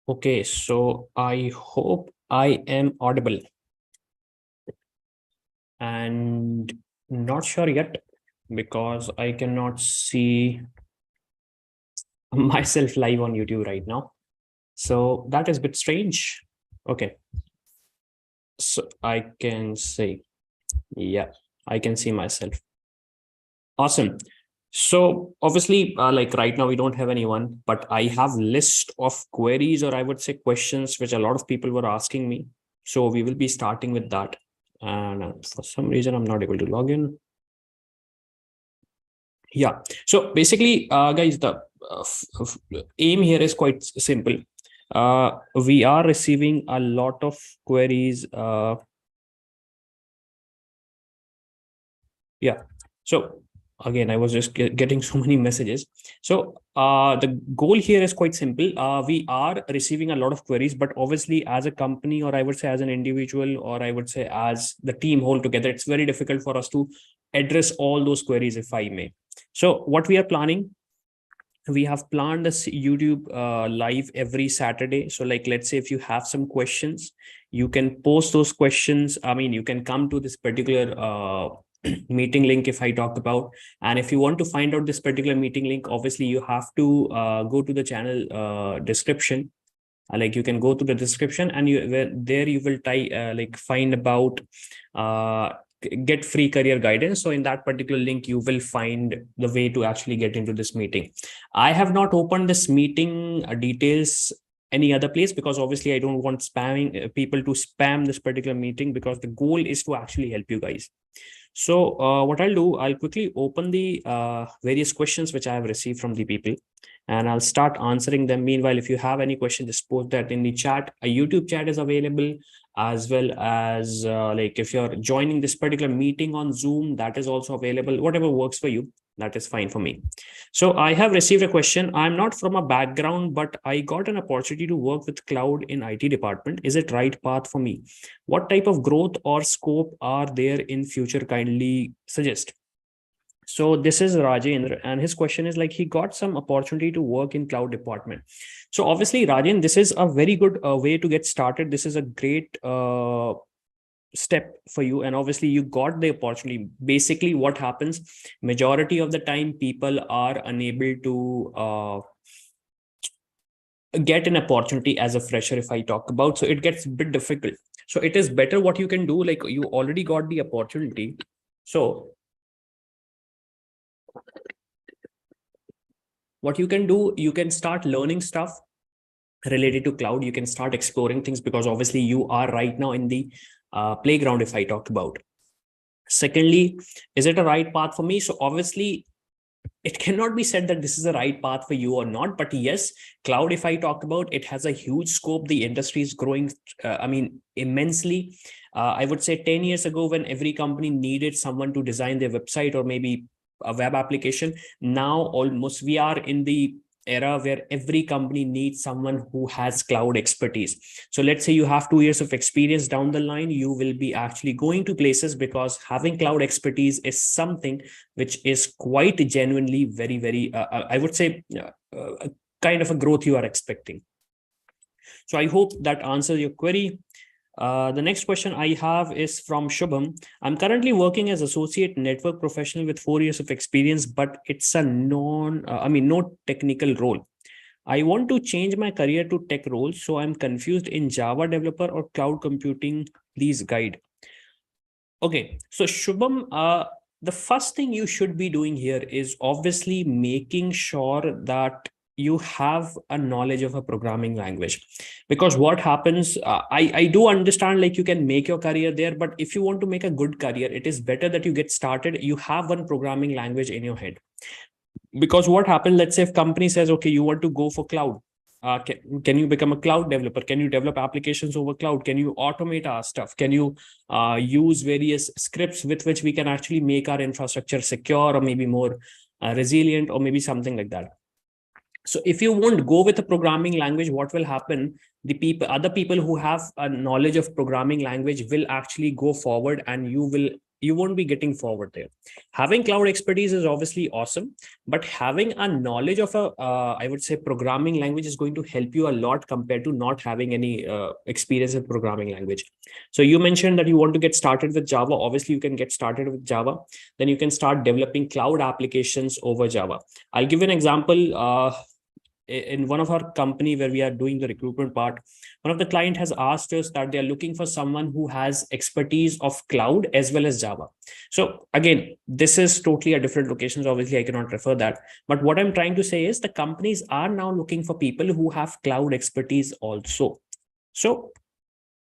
Okay, so I hope I am audible and not sure yet because I cannot see myself live on YouTube right now. So that is a bit strange. Okay, so I can say, yeah, I can see myself. Awesome. So obviously, like right now we don't have anyone, but I have list of queries, or I would say questions, which a lot of people were asking me. So we will be starting with that. And for some reason, I'm not able to log in. Yeah. So basically, guys, the aim here is quite simple. We are receiving a lot of queries. Yeah. So again, I was just getting so many messages. So the goal here is quite simple. We are receiving a lot of queries, but obviously as a company, or I would say as an individual, or I would say as the team whole together, it's very difficult for us to address all those queries, if I may. So what we are planning, we have planned this YouTube live every Saturday. So like, let's say if you have some questions, you can post those questions. I mean, you can come to this particular meeting link if I talk about. And if you want to find out this particular meeting link, obviously you have to go to the channel description. Like you can go to the description and there you will like find about uh, get free career guidance. So in that particular link, you will find the way to actually get into this meeting. I have not opened this meeting details any other place because obviously I don't want spamming people to spam this particular meeting, because the goal is to actually help you guys. So what I'll do, I'll quickly open the various questions which I have received from the people, and I'll start answering them. Meanwhile, if you have any question, just post that in the chat. A YouTube chat is available, as well as like if you're joining this particular meeting on Zoom, that is also available. Whatever works for you, that is fine for me. So I have received a question. I'm not from a background, but I got an opportunity to work with cloud in IT department. Is it right path for me? What type of growth or scope are there in future? Kindly suggest. So this is Rajendra, and his question is like, he got some opportunity to work in cloud department. So obviously, Rajen, this is a very good way to get started. This is a great step for you, and obviously you got the opportunity. Basically what happens, majority of the time people are unable to get an opportunity as a fresher, if I talk about. So it gets a bit difficult. So it is better what you can do, like you already got the opportunity. So what you can do, you can start learning stuff related to cloud. You can start exploring things, because obviously you are right now in the playground, if I talk about. Secondly, is it a right path for me? So obviously it cannot be said that this is the right path for you or not, but yes, cloud, if I talk about, it has a huge scope. The industry is growing, I mean, immensely. I would say 10 years ago, when every company needed someone to design their website or maybe a web application, now almost we are in the era where every company needs someone who has cloud expertise. So let's say you have 2 years of experience, down the line you will be actually going to places, because having cloud expertise is something which is quite genuinely very, I would say, kind of a growth you are expecting. So I hope that answers your query. The next question I have is from Shubham. I'm currently working as associate network professional with 4 years of experience, but it's a no technical role. I want to change my career to tech roles, so I'm confused in Java developer or cloud computing. Please guide. Okay, so Shubham, the first thing you should be doing here is obviously making sure that you have a knowledge of a programming language. Because what happens, I do understand, like you can make your career there, but if you want to make a good career, it is better that you get started, you have one programming language in your head. Because what happens, let's say if company says, okay, you want to go for cloud, can you become a cloud developer? Can you develop applications over cloud? Can you automate our stuff? Can you use various scripts with which we can actually make our infrastructure secure, or maybe more resilient, or maybe something like that? So if you won't go with a programming language, what will happen, other people who have a knowledge of programming language will actually go forward, and you will you won't be getting forward there. Having cloud expertise is obviously awesome, but having a knowledge of a, I would say, programming language is going to help you a lot compared to not having any experience in programming language. So you mentioned that you want to get started with Java. Obviously, you can get started with Java. Then you can start developing cloud applications over Java. I'll give you an example. In one of our company where we are doing the recruitment part, one of the client has asked us that they are looking for someone who has expertise of cloud as well as Java. So again, this is totally a different location. So obviously I cannot refer that. But what I'm trying to say is the companies are now looking for people who have cloud expertise also. So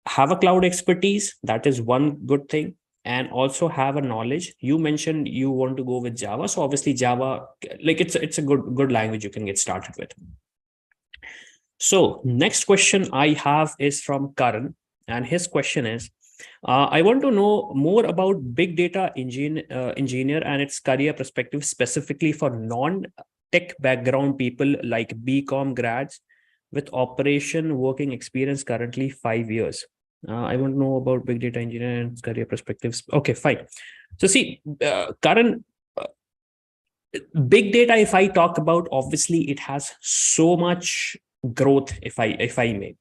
have a cloud expertise. That is one good thing. And also have a knowledge. You mentioned you want to go with Java. So obviously Java, like it's a good language you can get started with. So next question I have is from Karan. And his question is, I want to know more about big data engineer and its career perspective, specifically for non-tech background people like BCom grads with operation working experience currently 5 years. I want to know about big data engineer and career perspectives. Okay, fine. So see, Karan, big data, if I talk about, obviously it has so much growth, if I may.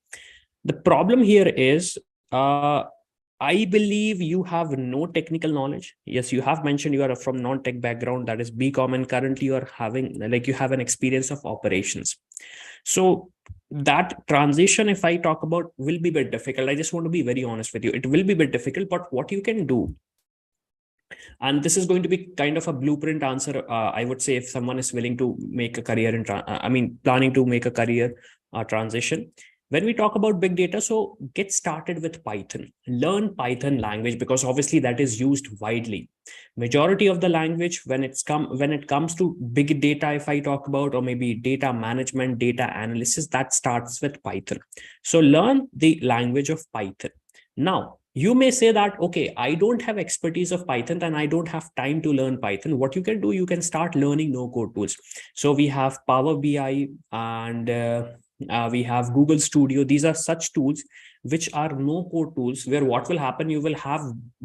The problem here is, I believe you have no technical knowledge. Yes, you have mentioned you are from non-tech background, that is BCom, and currently you are having, like, you have an experience of operations. So that transition, if I talk about, will be a bit difficult. I just want to be very honest with you. It will be a bit difficult, but what you can do, and this is going to be kind of a blueprint answer, I would say, if someone is willing to make a career in, planning to make a career transition. When we talk about big data, so get started with Python. Learn Python language, because obviously that is used widely. Majority of the language, when it comes to big data, if I talk about, or maybe data management, data analysis, that starts with Python. So learn the language of Python. Now, you may say that, okay, I don't have expertise of Python and I don't have time to learn Python. What you can do, you can start learning no-code tools. So we have Power BI and we have Google Studio. These are such tools which are no-code tools, where what will happen, you will have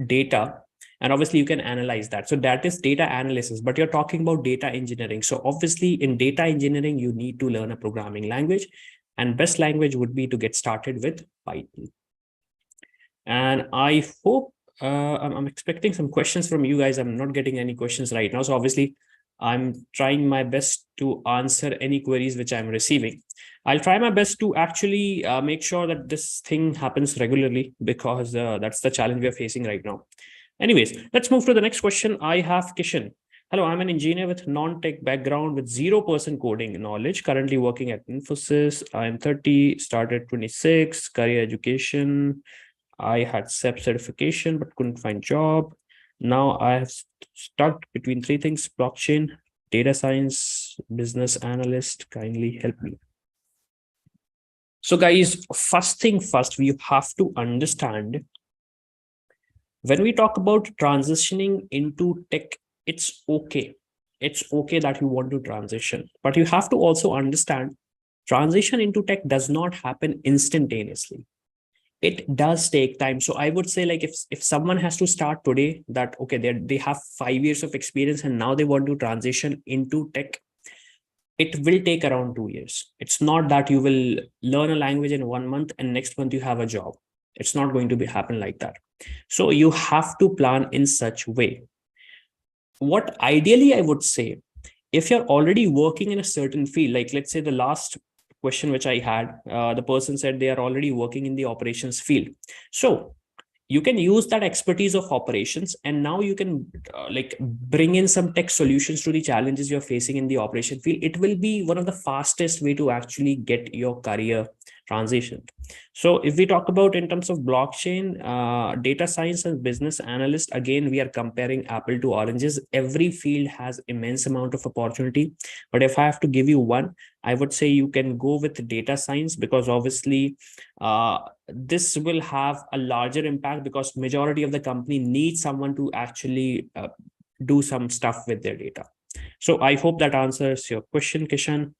data and obviously you can analyze that. So that is data analysis, but you're talking about data engineering. So obviously in data engineering, you need to learn a programming language, and best language would be to get started with Python. And I hope I'm expecting some questions from you guys. I'm not getting any questions right now. So obviously I'm trying my best to answer any queries which I'm receiving. I'll try my best to actually make sure that this thing happens regularly, because that's the challenge we are facing right now. Anyways, let's move to the next question. I have Kishan. Hello, I'm an engineer with non-tech background with 0% coding knowledge, currently working at Infosys. I'm 30, started 26, career education. I had SEP certification, but couldn't find job. Now I have stuck between three things: blockchain, data science, business analyst. Kindly help me. So guys, first thing first, we have to understand, when we talk about transitioning into tech, it's okay. It's okay that you want to transition, but you have to also understand transition into tech does not happen instantaneously. It does take time. So I would say, like, if someone has to start today, that okay, they have 5 years of experience and now they want to transition into tech, it will take around 2 years. It's not that you will learn a language in 1 month and next month you have a job. It's not going to be happen like that. So you have to plan in such way. What ideally I would say, if you're already working in a certain field, like let's say the last question which I had, the person said they are already working in the operations field. So you can use that expertise of operations, and now you can like bring in some tech solutions to the challenges you're facing in the operation field. It will be one of the fastest way to actually get your career transition. So if we talk about in terms of blockchain, data science and business analyst, again, we are comparing apple to oranges. Every field has immense amount of opportunity, but if I have to give you one, I would say you can go with data science, because obviously this will have a larger impact, because majority of the company needs someone to actually do some stuff with their data. So I hope that answers your question, Kishan.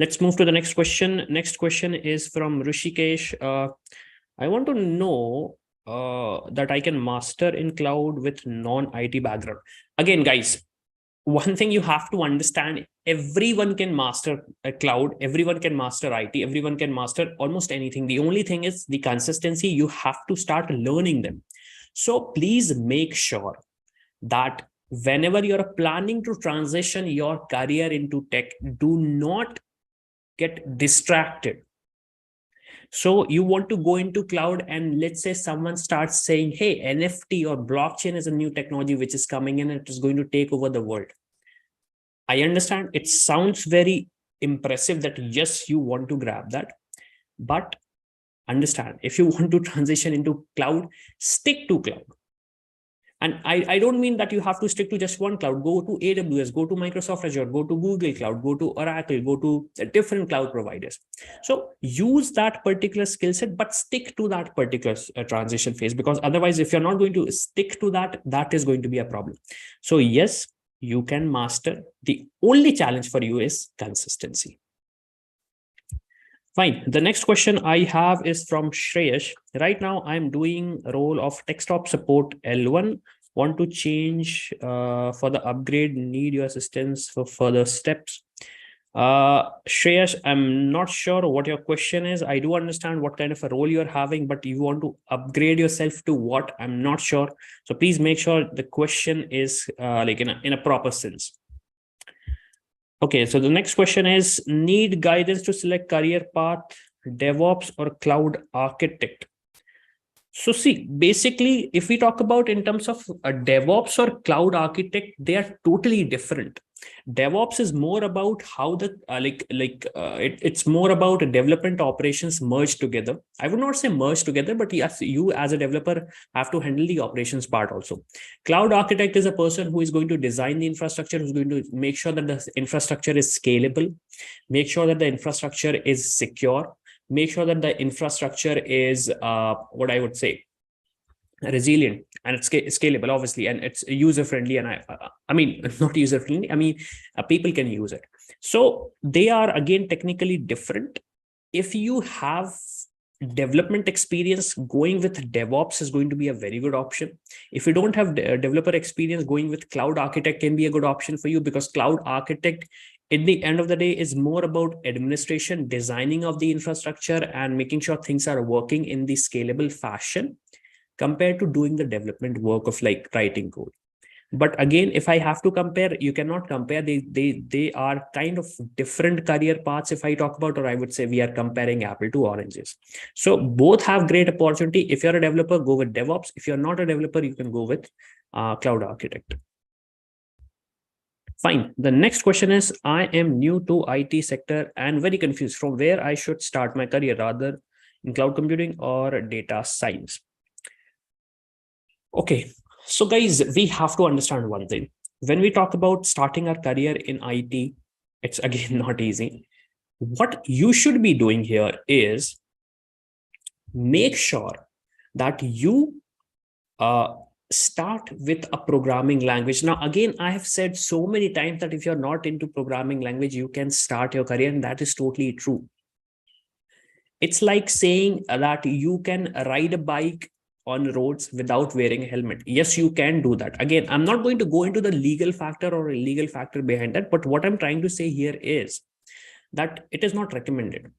Let's move to the next question. Next question is from Rishikesh. I want to know that I can master in cloud with non-IT background. Again, guys, one thing you have to understand, everyone can master a cloud, everyone can master IT, everyone can master almost anything. The only thing is the consistency. You have to start learning them. So please make sure that whenever you're planning to transition your career into tech, do not get distracted. So you want to go into cloud, and let's say someone starts saying, hey, NFT or blockchain is a new technology which is coming in and it is going to take over the world. I understand it sounds very impressive that yes, you want to grab that, but understand, if you want to transition into cloud, stick to cloud. And I don't mean that you have to stick to just one cloud. Go to AWS, go to Microsoft Azure, go to Google Cloud, go to Oracle, go to different cloud providers. So use that particular skill set, but stick to that particular transition phase, because otherwise, if you're not going to stick to that, that is going to be a problem. So yes, you can master. The only challenge for you is consistency. Fine. The next question I have is from Shreyash. Right now, I'm doing a role of desktop support L1. Want to change for the upgrade, need your assistance for further steps. Shreyash, I'm not sure what your question is. I do understand what kind of a role you're having, but you want to upgrade yourself to what? I'm not sure. So please make sure the question is like in a proper sense. Okay, so the next question is, need guidance to select career path, DevOps or cloud architect? So see, basically, if we talk about in terms of a DevOps or cloud architect, they are totally different. DevOps is more about how the it's more about development operations merged together. I would not say merged together, but yes, you as a developer have to handle the operations part also. Cloud architect is a person who is going to design the infrastructure, who's going to make sure that the infrastructure is scalable, make sure that the infrastructure is secure, make sure that the infrastructure is what I would say resilient and it's scalable, obviously, and it's user friendly. And I mean, not user friendly, I mean, people can use it. So they are again technically different. If you have development experience, going with DevOps is going to be a very good option. If you don't have developer experience, going with cloud architect can be a good option for you, because cloud architect at the end of the day is more about administration, designing of the infrastructure and making sure things are working in the scalable fashion, compared to doing the development work of like writing code. But again, if I have to compare, you cannot compare. They are kind of different career paths if I talk about, or I would say we are comparing apple to oranges. So both have great opportunity. If you're a developer, go with DevOps. If you're not a developer, you can go with cloud architect. Fine. The next question is, I am new to IT sector and very confused from where I should start my career, rather in cloud computing or data science. Okay, so guys, we have to understand one thing. When we talk about starting our career in IT, it's again not easy. What you should be doing here is make sure that you start with a programming language. Now, again, I have said so many times that if you're not into programming language, you can start your career, and that is totally true. It's like saying that you can ride a bike on roads without wearing a helmet. Yes, you can do that. Again, I'm not going to go into the legal factor or illegal factor behind that, but what I'm trying to say here is that it is not recommended.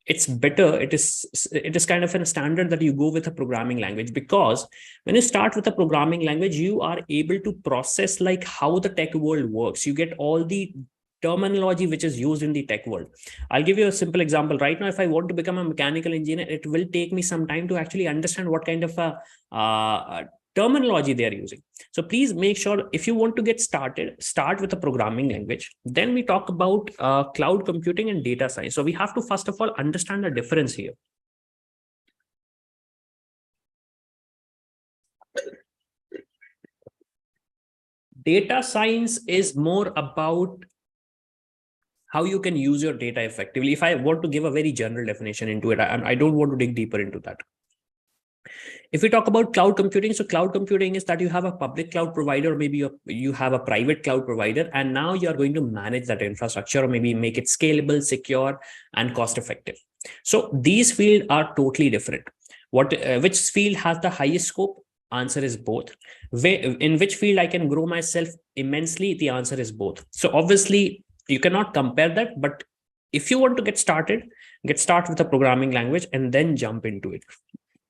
It's better, it is kind of a standard that you go with a programming language, because when you start with a programming language, you are able to process like how the tech world works. You get all the terminology which is used in the tech world. I'll give you a simple example. Right now, if I want to become a mechanical engineer, it will take me some time to actually understand what kind of a terminology they are using. So please make sure, if you want to get started, start with a programming language. Then we talk about cloud computing and data science. So we have to first of all understand the difference here. Data science is more about how you can use your data effectively. If I want to give a very general definition into it, I don't want to dig deeper into that. If we talk about cloud computing, so cloud computing is that you have a public cloud provider, or maybe you have a private cloud provider, and now you're going to manage that infrastructure, or maybe make it scalable, secure, and cost effective. So these fields are totally different. which field has the highest scope? Answer is both. In which field I can grow myself immensely? The answer is both. So obviously you cannot compare that, but if you want to get start with a programming language and then jump into it.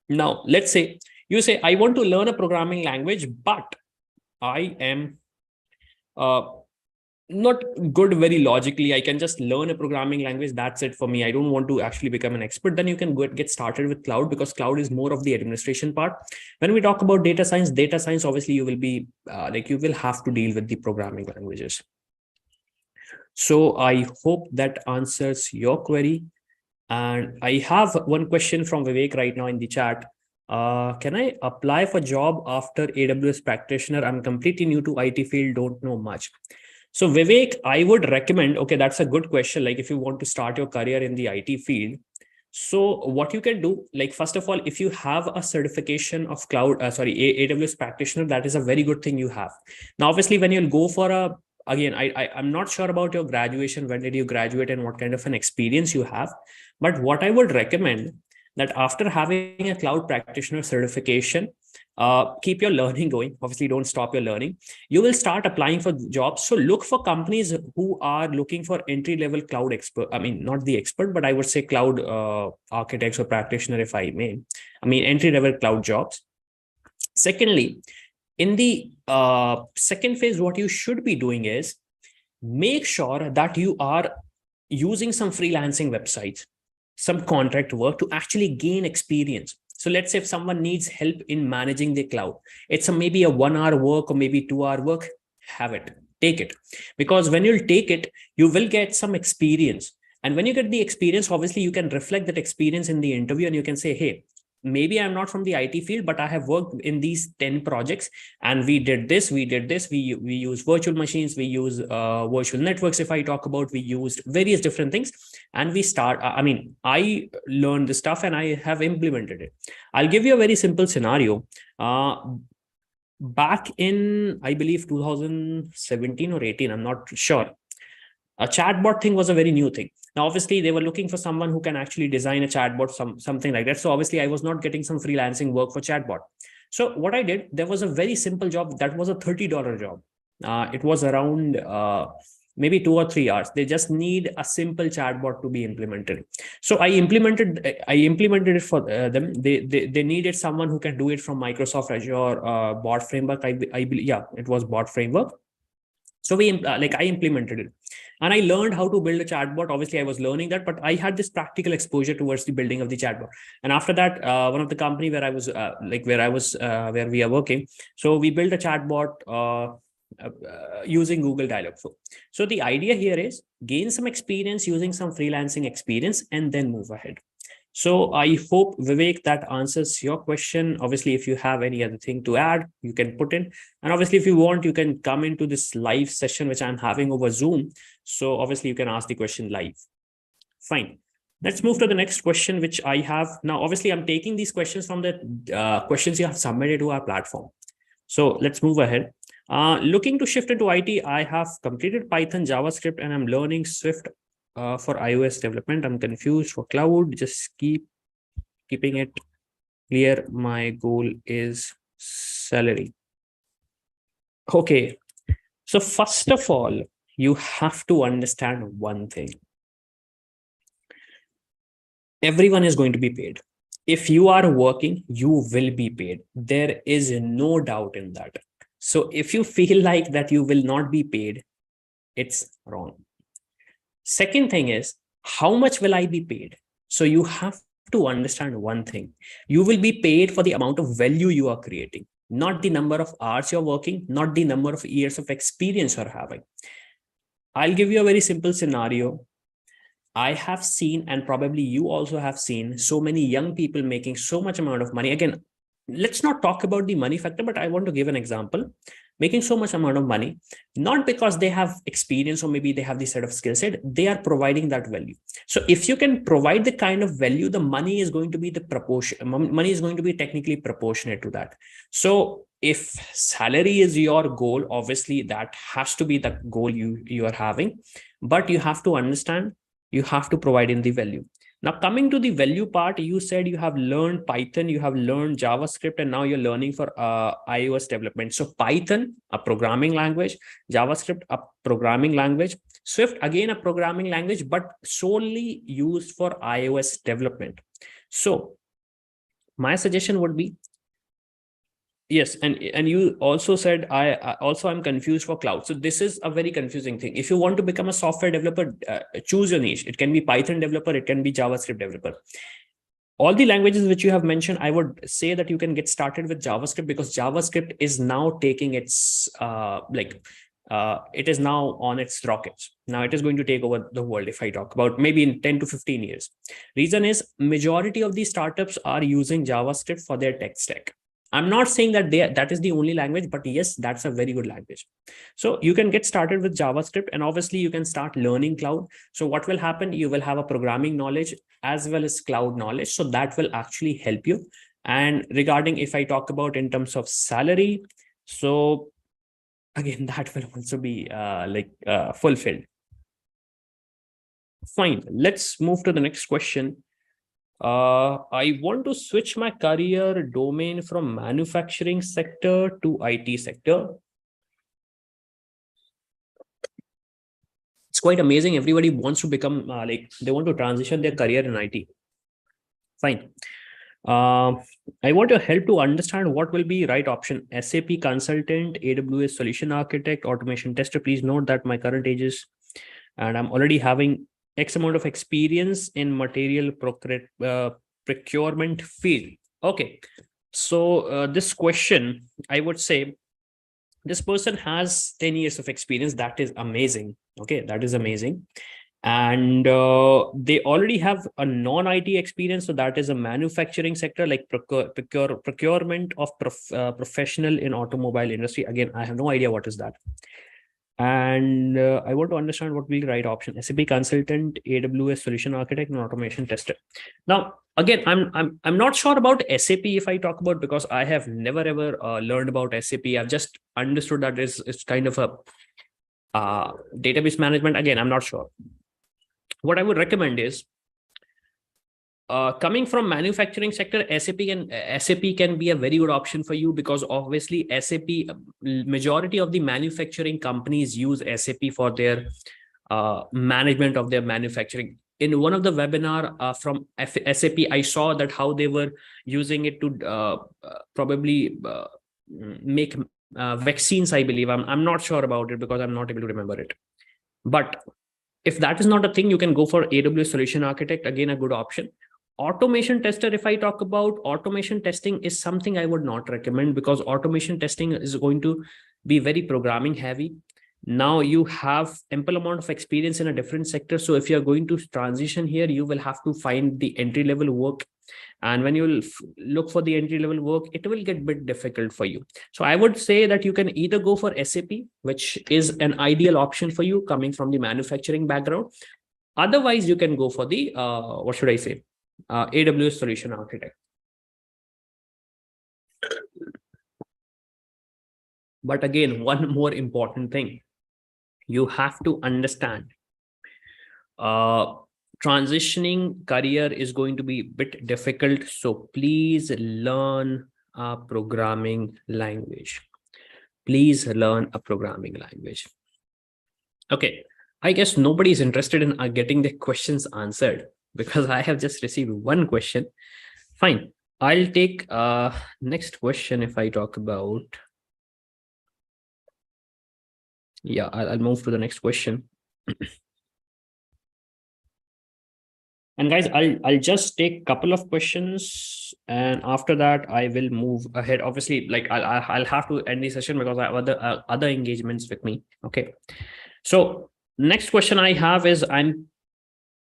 Now, let's say you say, I want to learn a programming language, but I am not good very logically. I can just learn a programming language. That's it for me. I don't want to actually become an expert. Then you can get started with cloud, because cloud is more of the administration part. When we talk about data science, obviously you will be you will have to deal with the programming languages. So I hope that answers your query. And I have one question from Vivek right now in the chat. Can I apply for job after AWS practitioner? I'm completely new to IT field, don't know much. So Vivek, I would recommend, okay, that's a good question. Like if you want to start your career in the IT field, so what you can do, like, first of all, if you have a certification of AWS practitioner, that is a very good thing you have. Now, obviously, when you'll go for again, I'm not sure about your graduation. When did you graduate and what kind of an experience you have? But what I would recommend, that after having a cloud practitioner certification, keep your learning going. Obviously, don't stop your learning. You will start applying for jobs. So look for companies who are looking for entry-level cloud expert. I mean, not the expert, but I would say cloud architects or practitioner, if I may. I mean, entry-level cloud jobs. Secondly, in the second phase, what you should be doing is make sure that you are using some freelancing websites, some contract work to actually gain experience. So let's say if someone needs help in managing the cloud, it's maybe a 1 hour work or maybe 2 hour work, have it, take it. Because when you'll take it, you will get some experience. And when you get the experience, obviously you can reflect that experience in the interview and you can say, hey, maybe I'm not from the IT field, but I have worked in these 10 projects and we did this. We use virtual machines, we use virtual networks. If I talk about, we used various different things and I learned this stuff and I have implemented it. I'll give you a very simple scenario. Back in, I believe 2017 or 18, I'm not sure. A chatbot thing was a very new thing. Now, obviously, they were looking for someone who can actually design a chatbot, something like that. So obviously, I was not getting some freelancing work for chatbot. So what I did, there was a very simple job that was a $30 job. It was around maybe 2 or 3 hours. They just need a simple chatbot to be implemented. So I implemented it for them. They needed someone who can do it from Microsoft Azure bot framework. I believe, yeah, it was bot framework. So I implemented it and I learned how to build a chatbot. Obviously, I was learning that, but I had this practical exposure towards the building of the chatbot. And after that, one of the company where I was where we are working, so we built a chatbot using Google Dialogflow. So the idea here is gain some experience using some freelancing experience and then move ahead. So I hope, Vivek, that answers your question. Obviously, if you have any other thing to add, you can put in. And obviously, if you want, you can come into this live session, which I'm having over Zoom. So obviously, you can ask the question live. Fine. Let's move to the next question, which I have. Now, obviously, I'm taking these questions from the questions you have submitted to our platform. So let's move ahead. Looking to shift into IT, I have completed Python, JavaScript, and I'm learning Swift for iOS development. I'm confused for cloud. Just keeping it clear. My goal is salary. Okay. So first of all, you have to understand one thing. Everyone is going to be paid. If you are working, you will be paid. There is no doubt in that. So if you feel like that you will not be paid, it's wrong. Second thing is, how much will I be paid? So you have to understand one thing. You will be paid for the amount of value you are creating, not the number of hours you're working, not the number of years of experience you're having. I'll give you a very simple scenario. I have seen, and probably you also have seen, so many young people making so much amount of money. Again, let's not talk about the money factor, but I want to give an example. Making so much amount of money, not because they have experience or maybe they have the set of skill set, they are providing that value. So if you can provide the kind of value, the money is going to be the proportion. Money is going to be technically proportionate to that. So if salary is your goal, obviously that has to be the goal you are having, but you have to understand, you have to provide in the value. Now, coming to the value part, you said you have learned Python, you have learned JavaScript, and now you're learning for iOS development. So Python, a programming language, JavaScript, a programming language, Swift, again, a programming language, but solely used for iOS development. So my suggestion would be, yes, and you also said I'm confused for cloud. So this is a very confusing thing. If you want to become a software developer, choose your niche. It can be Python developer, it can be JavaScript developer. All the languages which you have mentioned, I would say that you can get started with JavaScript, because JavaScript is now taking its it is now on its rockets. Now it is going to take over the world, if I talk about maybe in 10 to 15 years. Reason is majority of these startups are using JavaScript for their tech stack. I'm not saying that that is the only language, but yes, that's a very good language. So you can get started with JavaScript, and obviously you can start learning cloud. So what will happen? You will have a programming knowledge as well as cloud knowledge. So that will actually help you. And regarding, if I talk about in terms of salary, so again, that will also be fulfilled. Fine. Let's move to the next question. I want to switch my career domain from manufacturing sector to IT sector. It's quite amazing. Everybody wants to become they want to transition their career in IT. Fine. I want your help to understand what will be right option. SAP consultant, AWS solution architect, automation tester. Please note that my current age is, and I'm already having X amount of experience in material procurement field. Okay. So this question, I would say this person has 10 years of experience. That is amazing. Okay. That is amazing. And they already have a non-IT experience. So that is a manufacturing sector, like procurement of professional in automobile industry. Again, I have no idea what is that. And I want to understand what will be the right option. SAP consultant, AWS solution architect, and automation tester. Now, again, I'm not sure about SAP if I talk about, because I have never ever learned about SAP. I've just understood that it's kind of a database management. Again, I'm not sure. What I would recommend is, coming from manufacturing sector, SAP can be a very good option for you, because obviously SAP, majority of the manufacturing companies use SAP for their management of their manufacturing. In one of the webinar from SAP, I saw that how they were using it to probably make vaccines, I believe. I'm not sure about it because I'm not able to remember it. But if that is not a thing, you can go for AWS solution architect, again, a good option. Automation tester, if I talk about automation testing, is something I would not recommend, because automation testing is going to be very programming heavy. Now you have ample amount of experience in a different sector. So if you're going to transition here, you will have to find the entry level work. And when you look for the entry level work, it will get a bit difficult for you. So I would say that you can either go for SAP, which is an ideal option for you coming from the manufacturing background. Otherwise, you can go for the, AWS solution architect. But again, one more important thing, you have to understand, transitioning career is going to be a bit difficult. So please learn a programming language. Please learn a programming language. Okay. I guess nobody is interested in getting the questions answered, because I have just received one question. Fine. I'll take next question if I talk about. Yeah, I'll move to the next question. And guys, I'll just take a couple of questions, and after that I will move ahead. Obviously, like I'll have to end the session because I have other engagements with me. Okay. So next question I have is, I'm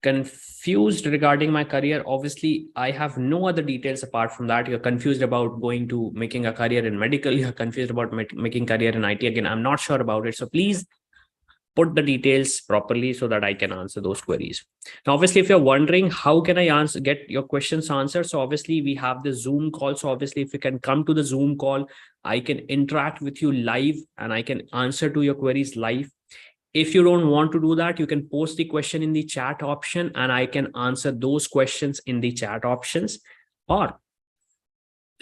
confused regarding my career. Obviously, I have no other details apart from that. You're confused about going to making a career in medical. You're confused about making career in IT. Again, I'm not sure about it. So please put the details properly so that I can answer those queries. Now, obviously, if you're wondering how can I get your questions answered, so obviously we have the Zoom call. So obviously, if you can come to the Zoom call, I can interact with you live and I can answer to your queries live. If you don't want to do that, you can post the question in the chat option and I can answer those questions in the chat options. Or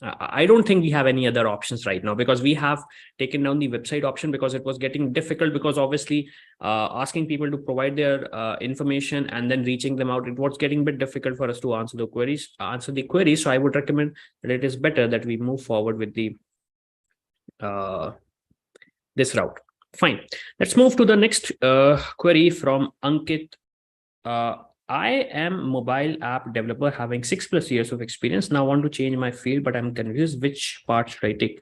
I don't think we have any other options right now, because we have taken down the website option because it was getting difficult, because obviously asking people to provide their information and then reaching them out, it was getting a bit difficult for us to answer the queries. So I would recommend that it is better that we move forward with the this route. Fine. Let's move to the next query from Ankit. I am mobile app developer having 6+ years of experience. Now want to change my field, but I'm confused which part should I take.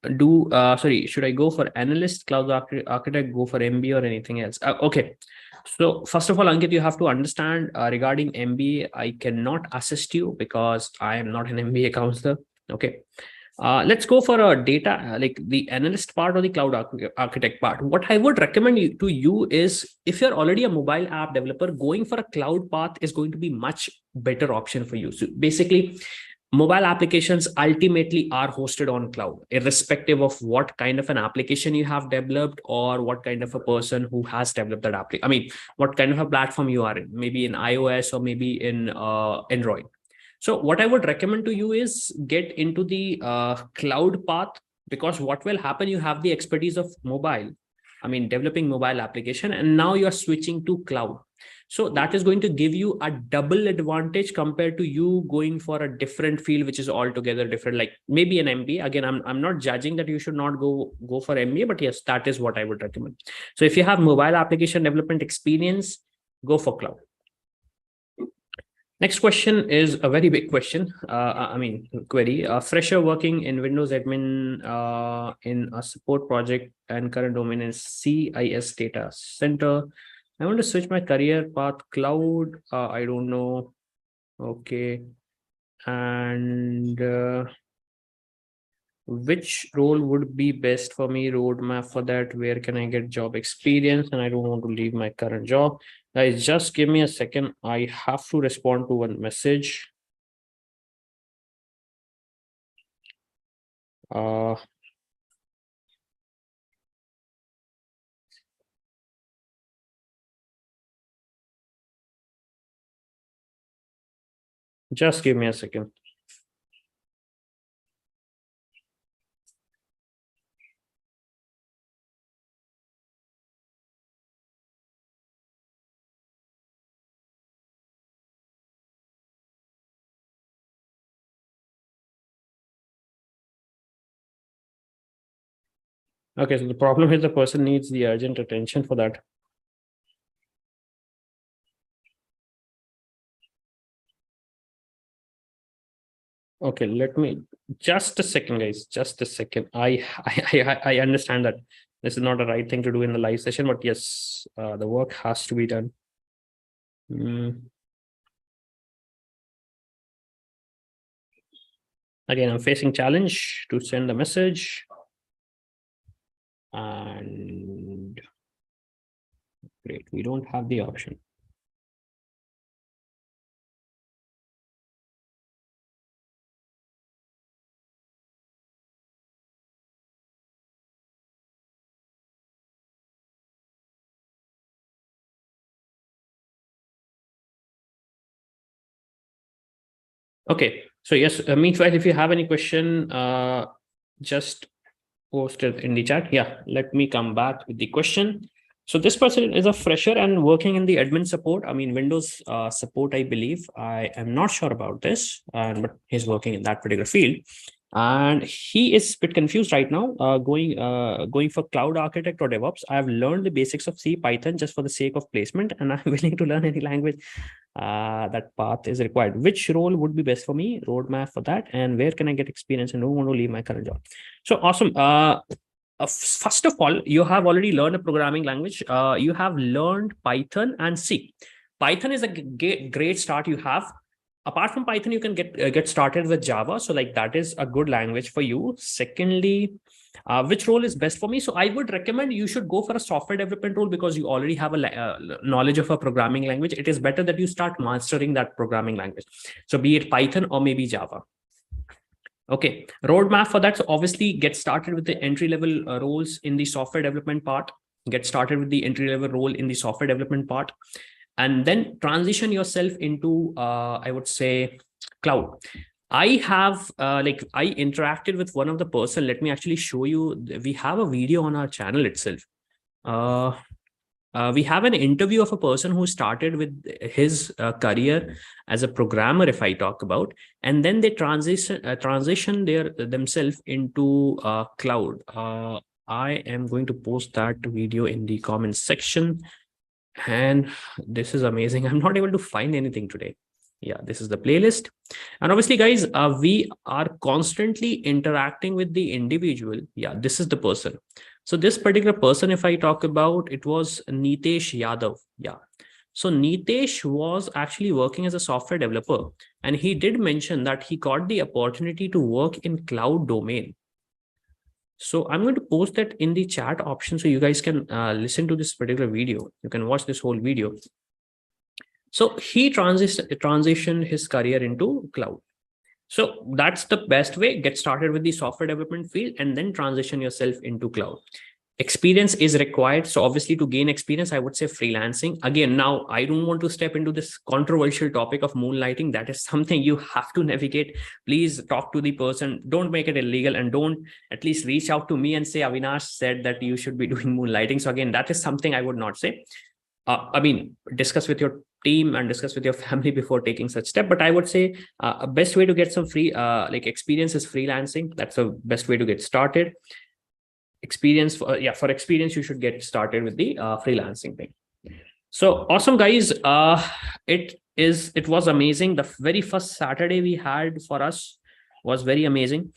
Should I go for analyst, cloud architect, go for MBA or anything else? Okay. So first of all, Ankit, you have to understand regarding MBA, I cannot assist you because I am not an MBA counselor. Okay. Let's go for a data, like the analyst part or the cloud architect part. What I would recommend to you is, if you're already a mobile app developer, going for a cloud path is going to be much better option for you. So basically, mobile applications ultimately are hosted on cloud, irrespective of what kind of an application you have developed or what kind of a person who has developed that application. I mean, what kind of a platform you are in, maybe in iOS or maybe in Android. So what I would recommend to you is get into the cloud path, because what will happen, you have the expertise of mobile, I mean, developing mobile application, and now you're switching to cloud. So that is going to give you a double advantage compared to you going for a different field, which is altogether different, like maybe an MBA. Again, I'm not judging that you should not go for MBA, but yes, that is what I would recommend. So if you have mobile application development experience, go for cloud. Next question is a very big question. Query. Fresher working in Windows admin in a support project and current domain is CIS data center. I want to switch my career path cloud. I don't know. Okay. And which role would be best for me? Roadmap for that. Where can I get job experience? And I don't want to leave my current job. Guys, just give me a second. I have to respond to one message. Just give me a second. Okay, so the problem is the person needs the urgent attention for that. Okay, let me just a second, guys. Just a second. I understand that this is not the right thing to do in the live session, but yes, the work has to be done. Again, I'm facing challenge to send a message. And great, we don't have the option. Okay, so yes, meanwhile, if you have any question, just post it in the chat. Yeah, let me come back with the question. So this person is a fresher and working in the admin support. I mean, Windows support, I believe. I am not sure about this, but he's working in that particular field. And he is a bit confused right now, going for cloud architect or DevOps. I've learned the basics of C, Python just for the sake of placement, and I'm willing to learn any language that path is required. Which role would be best for me? Roadmap for that, and where can I get experience and don't want to leave my current job? So awesome. First of all, you have already learned a programming language. You have learned Python and C. Python is a great start you have. Apart from Python, you can get started with Java. So like that is a good language for you. Secondly, which role is best for me? So I would recommend you should go for a software development role, because you already have a knowledge of a programming language. It is better that you start mastering that programming language. So be it Python or maybe Java. Okay, roadmap for that. So obviously get started with the entry-level roles in the software development part. get started with the entry level role in the software development part, and then transition yourself into, I would say, cloud. I have I interacted with one of the person. Let me actually show you. We have a video on our channel itself. We have an interview of a person who started with his career as a programmer, if I talk about, and then they transition themselves into cloud. I am going to post that video in the comments section. And this is amazing. I'm not able to find anything today. Yeah, this is the playlist. And obviously, guys, we are constantly interacting with the individual. Yeah, this is the person. So this particular person, if I talk about, it was Nitesh Yadav. Yeah. So Nitesh was actually working as a software developer, and he did mention that he got the opportunity to work in cloud domain. So I'm going to post that in the chat option so you guys can listen to this particular video. You can watch this whole video. So he transitioned his career into cloud. So that's the best way. Get started with the software development field and then transition yourself into cloud. Experience is required. So obviously, to gain experience, I would say freelancing. Again, now I don't want to step into this controversial topic of moonlighting. That is something you have to navigate. Please talk to the person. Don't make it illegal, and don't at least reach out to me and say, Avinash said that you should be doing moonlighting. So again, that is something I would not say. I mean, discuss with your team and discuss with your family before taking such step. But I would say a best way to get some free experience is freelancing. That's the best way to get started. Experience for experience, you should get started with the freelancing thing. So awesome, guys. It was amazing. The very first Saturday we had for us was very amazing.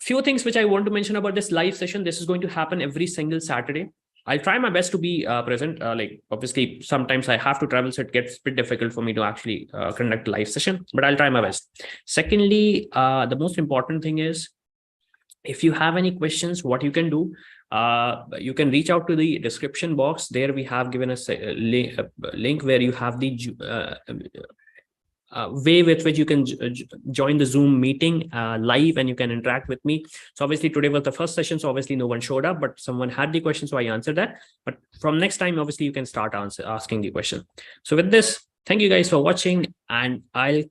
Few things which I want to mention about this live session. This is going to happen every single Saturday. I'll try my best to be present. Obviously, sometimes I have to travel, so it gets a bit difficult for me to actually conduct a live session, but I'll try my best. Secondly, the most important thing is, if you have any questions, what you can do, you can reach out to the description box. There we have given us a link where you have the way with which you can join the Zoom meeting live, and you can interact with me. So obviously today was the first session, so obviously no one showed up, but someone had the question, so I answered that. But from next time, obviously you can start asking the question. So with this, thank you guys for watching, and I'll